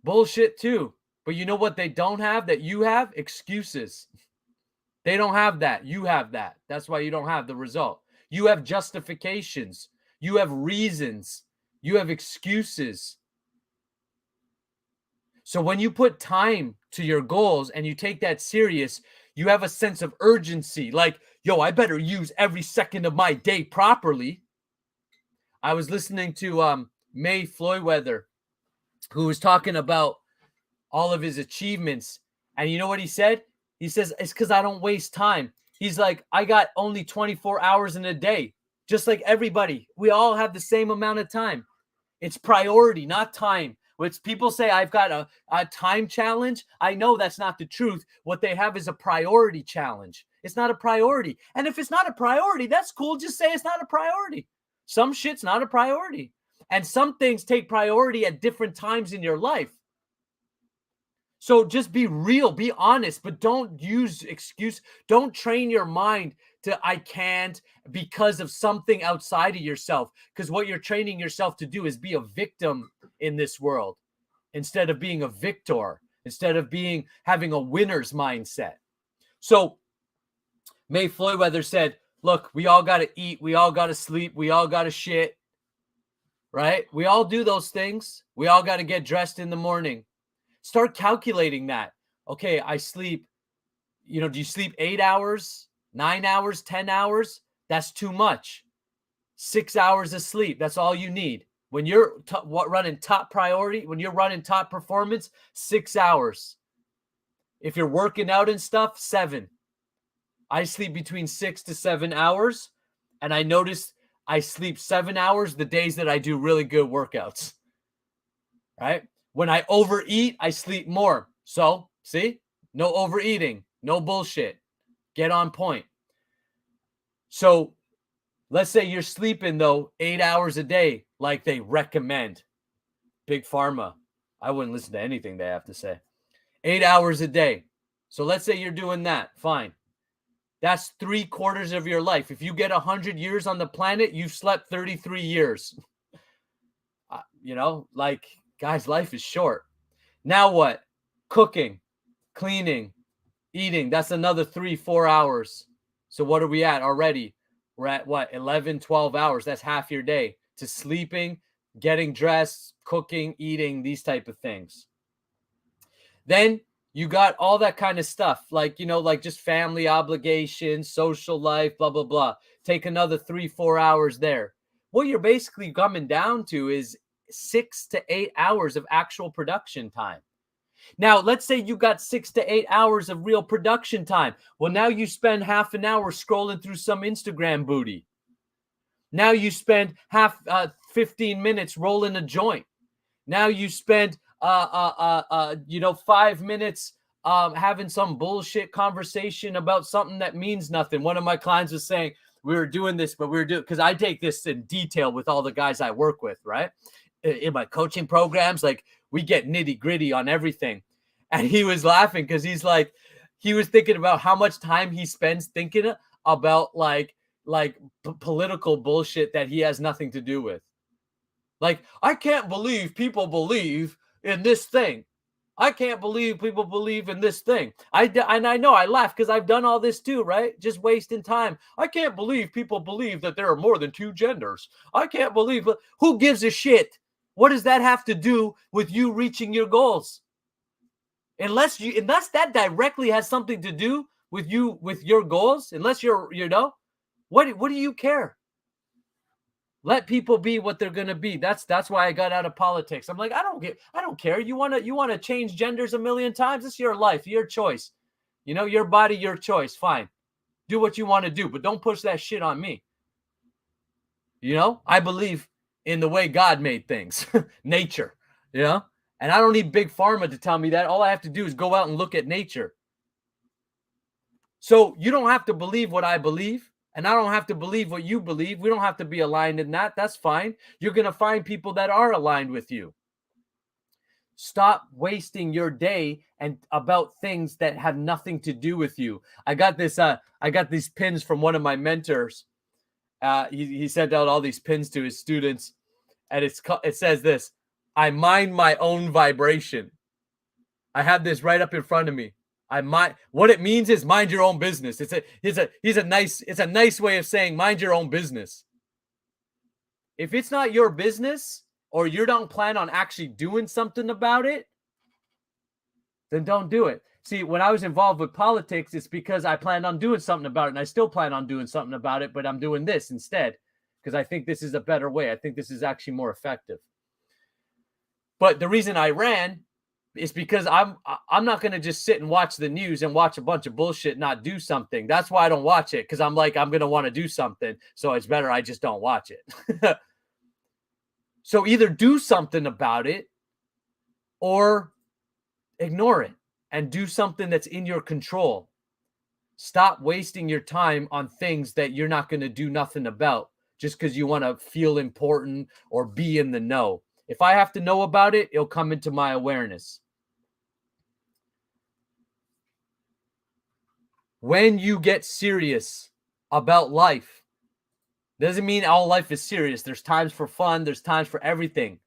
bullshit too. But you know what they don't have that you have? Excuses. They don't have that. You have that. That's why you don't have the result. You have justifications. You have reasons. You have excuses. So when you put time to your goals and you take that serious, you have a sense of urgency. Like, yo, I better use every second of my day properly. I was listening to May Floyweather, who was talking about all of his achievements. And you know what he said? He says, it's because I don't waste time. He's like, I got only 24 hours in a day, just like everybody. We all have the same amount of time. It's priority, not time. When people say I've got a time challenge, I know that's not the truth. What they have is a priority challenge. It's not a priority. And if it's not a priority, that's cool. Just say it's not a priority. Some shit's not a priority. And some things take priority at different times in your life. So just be real, be honest, but don't use excuse. Don't train your mind to I can't because of something outside of yourself. Because what you're training yourself to do is be a victim in this world instead of being a victor, instead of having a winner's mindset. So May Floyweather said, look, we all got to eat. We all got to sleep. We all got to shit, right? We all do those things. We all got to get dressed in the morning. Start calculating that. Okay, I sleep, do you sleep 8 hours, 9 hours, 10 hours? That's too much. 6 hours of sleep, that's all you need. When you're running top priority, when you're running top performance, 6 hours. If you're working out and stuff, 7. I sleep between 6 to 7 hours, and I notice I sleep 7 hours the days that I do really good workouts. Right? When I overeat, I sleep more. So, see? No overeating, no bullshit. Get on point. So, let's say you're sleeping though 8 hours a day like they recommend. Big pharma. I wouldn't listen to anything they have to say. 8 hours a day. So let's say you're doing that. Fine. That's 3/4 of your life. If you get 100 years on the planet, you've slept 33 years. Like, guys, life is short. Now what? Cooking, cleaning, eating. That's another 3-4 hours. So what are we at already? We're at what? 11, 12 hours. That's half your day to sleeping, getting dressed, cooking, eating, these type of things. Then you got all that kind of stuff, like, like just family obligations, social life, blah, blah, blah. Take another 3-4 hours there. What you're basically coming down to is 6 to 8 hours of actual production time. Now, let's say you got 6 to 8 hours of real production time. Well, now you spend half an hour scrolling through some Instagram booty. Now you spend 15 minutes rolling a joint. Now you spend 5 minutes having some bullshit conversation about something that means nothing. One of my clients was saying, we were doing this, but we were doing, because I take this in detail with all the guys I work with, right? In my coaching programs, like, we get nitty gritty on everything. And he was laughing because he's like, he was thinking about how much time he spends thinking about like political bullshit that he has nothing to do with. Like, I can't believe people believe in this thing. I can't believe people believe in this thing. And I know I laugh because I've done all this too, right? Just wasting time. I can't believe people believe that there are more than 2 genders. I can't believe. Who gives a shit? What does that have to do with you reaching your goals? Unless that directly has something to do with you, with your goals, unless you're, what do you care? Let people be what they're going to be. That's why I got out of politics. I'm like, I don't care. You want to change genders a million times? It's your life, your choice. Your body, your choice. Fine. Do what you want to do, but don't push that shit on me. I believe in the way God made things, nature, and I don't need big pharma to tell me that. All I have to do is go out and look at nature. So you don't have to believe what I believe, and I don't have to believe what you believe. We don't have to be aligned in that. That's fine. You're going to find people that are aligned with you. Stop wasting your day and about things that have nothing to do with you. I got these pins from one of my mentors. He sent out all these pins to his students, and it says this: I mind my own vibration. I have this right up in front of me. What it means is mind your own business. It's a nice way of saying mind your own business. If it's not your business, or you don't plan on actually doing something about it, then don't do it. See, when I was involved with politics, it's because I planned on doing something about it, and I still plan on doing something about it, but I'm doing this instead because I think this is a better way. I think this is actually more effective. But the reason I ran is because I'm not going to just sit and watch the news and watch a bunch of bullshit, not do something. That's why I don't watch it, because I'm like, I'm going to want to do something, so it's better I just don't watch it. So either do something about it or ignore it and do something that's in your control. Stop wasting your time on things that you're not going to do nothing about just because you want to feel important or be in the know. If I have to know about it, it'll come into my awareness. When you get serious about life, doesn't mean all life is serious. There's times for fun. There's times for everything.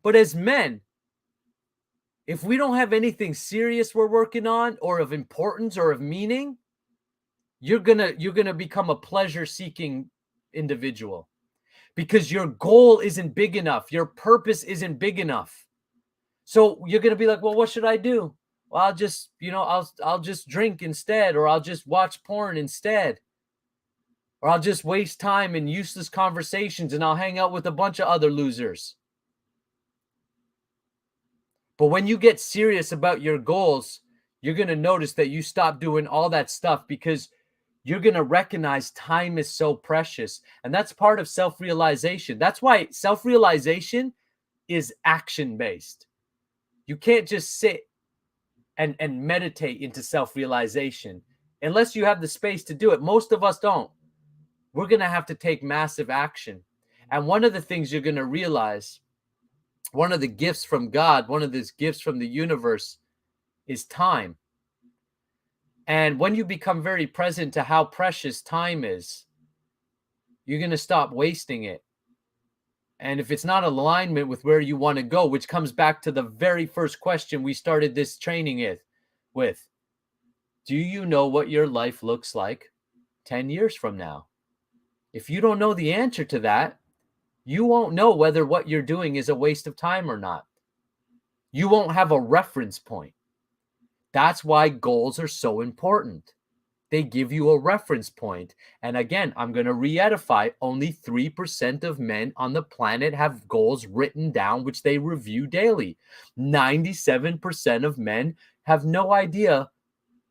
But as men, if we don't have anything serious we're working on or of importance or of meaning, you're gonna become a pleasure-seeking individual because your goal isn't big enough. Your purpose isn't big enough. So you're gonna be like, well, what should I do? Well, I'll just, I'll just drink instead, or I'll just watch porn instead. Or I'll just waste time in useless conversations and I'll hang out with a bunch of other losers. But when you get serious about your goals, you're going to notice that you stop doing all that stuff because you're going to recognize time is so precious. And that's part of self-realization. That's why self-realization is action-based. You can't just sit and meditate into self-realization unless you have the space to do it. Most of us don't. We're going to have to take massive action. And one of the things you're going to realize, one of the gifts from God, one of these gifts from the universe is time. And when you become very present to how precious time is, you're going to stop wasting it. And if it's not alignment with where you want to go, which comes back to the very first question we started this training with, do you know what your life looks like 10 years from now? If you don't know the answer to that, you won't know whether what you're doing is a waste of time or not. You won't have a reference point. That's why goals are so important. They give you a reference point. And again, I'm going to re-edify, only 3% of men on the planet have goals written down, which they review daily. 97% of men have no idea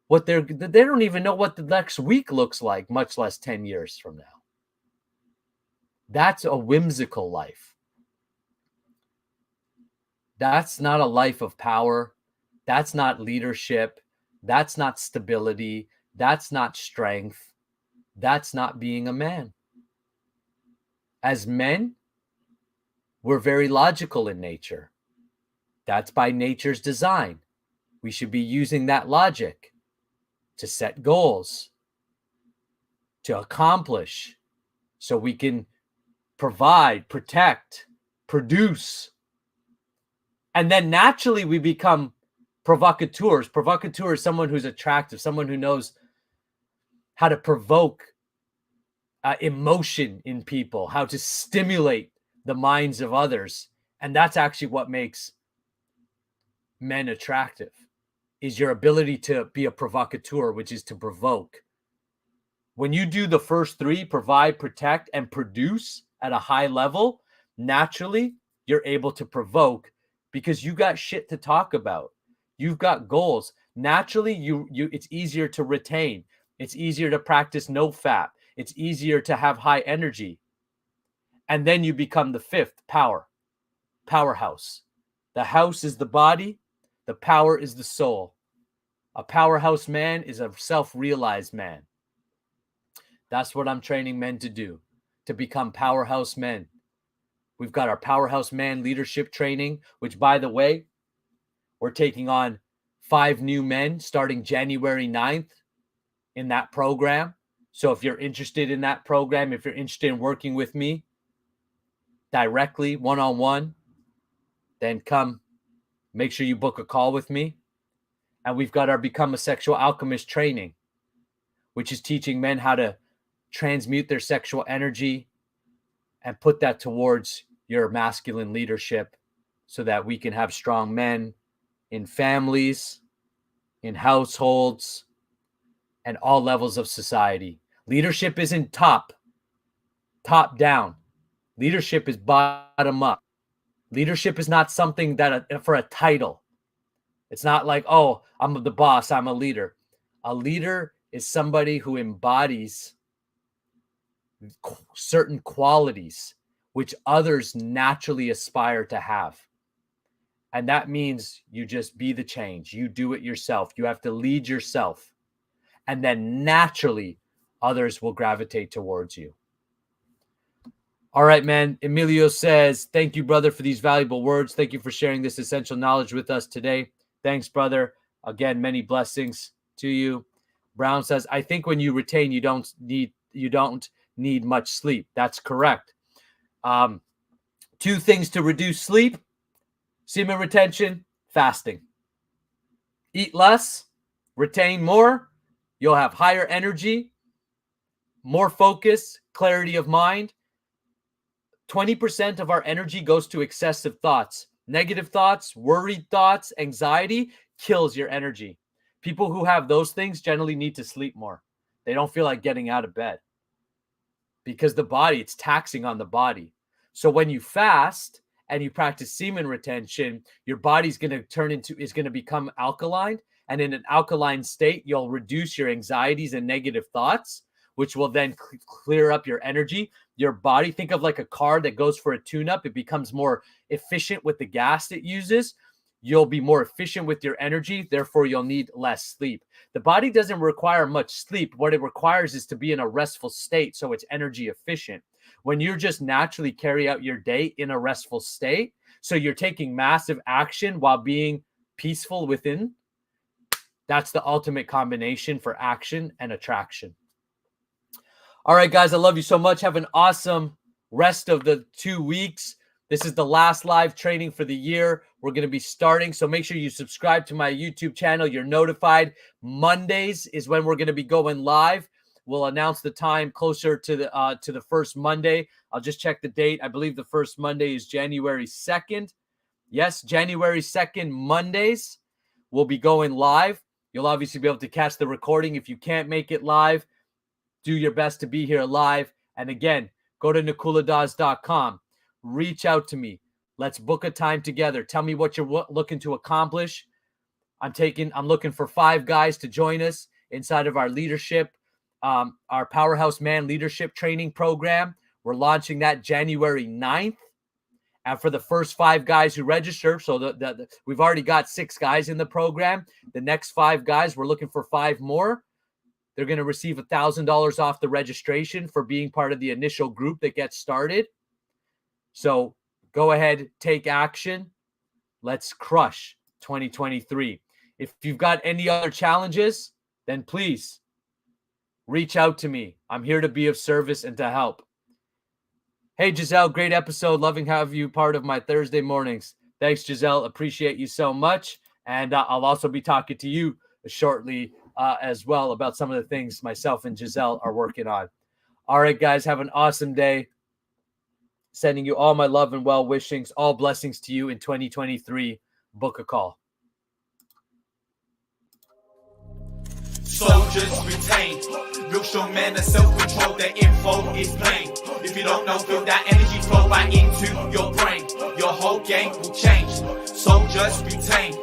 what they don't even know what the next week looks like, much less 10 years from now. That's a whimsical life. That's not a life of power. That's not leadership. That's not stability. That's not strength. That's not being a man. As men, we're very logical in nature. That's by nature's design. We should be using that logic to set goals, to accomplish, so we can provide, protect, produce. And then naturally we become provocateurs. Provocateur is someone who's attractive, someone who knows how to provoke emotion in people, how to stimulate the minds of others. And that's actually what makes men attractive, is your ability to be a provocateur, which is to provoke. When you do the first three, provide, protect, and produce at a high level, naturally you're able to provoke because you got shit to talk about. You've got goals. Naturally, it's easier to retain. It's easier to practice no fap. It's easier to have high energy. And then you become the fifth powerhouse. The house is the body. The power is the soul. A powerhouse man is a self-realized man. That's what I'm training men to do, to become powerhouse men. We've got our powerhouse man leadership training, which, by the way, we're taking on 5 new men starting January 9th in that program. So if you're interested in that program, if you're interested in working with me directly, one-on-one, then come, make sure you book a call with me. And we've got our Become a Sexual Alchemist training, which is teaching men how to transmute their sexual energy and put that towards your masculine leadership so that we can have strong men in families, in households, and all levels of society. Leadership isn't top down. Leadership is bottom up. Leadership is not something that for a title. It's not like, oh, I'm the boss, I'm a leader. A leader is somebody who embodies certain qualities which others naturally aspire to have. And that means you just be the change. You do it yourself. You have to lead yourself. And then naturally, others will gravitate towards you. All right, man. Emilio says, thank you, brother, for these valuable words. Thank you for sharing this essential knowledge with us today. Thanks, brother. Again, many blessings to you. Brown says, I think when you retain, you don't need much sleep. That's correct. 2 things to reduce sleep: semen retention, fasting. Eat less, retain more. You'll have higher energy, more focus, clarity of mind. 20% of our energy goes to excessive thoughts. Negative thoughts, worried thoughts, anxiety kills your energy. People who have those things generally need to sleep more. They don't feel like getting out of bed because the body, it's taxing on the body. So when you fast and you practice semen retention, your body's going to is going to become alkaline, And in an alkaline state, you'll reduce your anxieties and negative thoughts, which will then clear up your energy. Your body, think of like a car that goes for a tune-up. It becomes more efficient with the gas it uses. You'll be more efficient with your energy. Therefore, you'll need less sleep. The body doesn't require much sleep. What it requires is to be in a restful state so it's energy efficient. When you just naturally carry out your day in a restful state, so you're taking massive action while being peaceful within, that's the ultimate combination for action and attraction. All right, guys, I love you so much. Have an awesome rest of the 2 weeks. This is the last live training for the year. We're going to be starting, so make sure you subscribe to my YouTube channel. You're notified. Mondays is when we're going to be going live. We'll announce the time closer to the first Monday. I'll just check the date. I believe the first Monday is January 2nd. Yes, January 2nd, Mondays, we'll be going live. You'll obviously be able to catch the recording. If you can't make it live, do your best to be here live. And again, go to nikuladas.com. Reach out to me. Let's book a time together. Tell me what you're looking to accomplish. I'm looking for 5 guys to join us inside of our leadership, our Powerhouse Man Leadership Training Program. We're launching that January 9th. And for the first 5 guys who register, so we've already got 6 guys in the program. The next 5 guys, we're looking for 5 more. They're going to receive $1,000 off the registration for being part of the initial group that gets started. So go ahead, take action. Let's crush 2023. If you've got any other challenges, then please reach out to me. I'm here to be of service and to help. Hey, Giselle, great episode. Loving having you part of my Thursday mornings. Thanks, Giselle. Appreciate you so much. And I'll also be talking to you shortly as well about some of the things myself and Giselle are working on. All right, guys, have an awesome day. Sending you all my love and well wishings, all blessings to you in 2023. Book a call. Soldiers retain. Real strong men of self-control. Their info is plain. If you don't know, feel that energy flow right into your brain. Your whole game will change. Soldiers retain.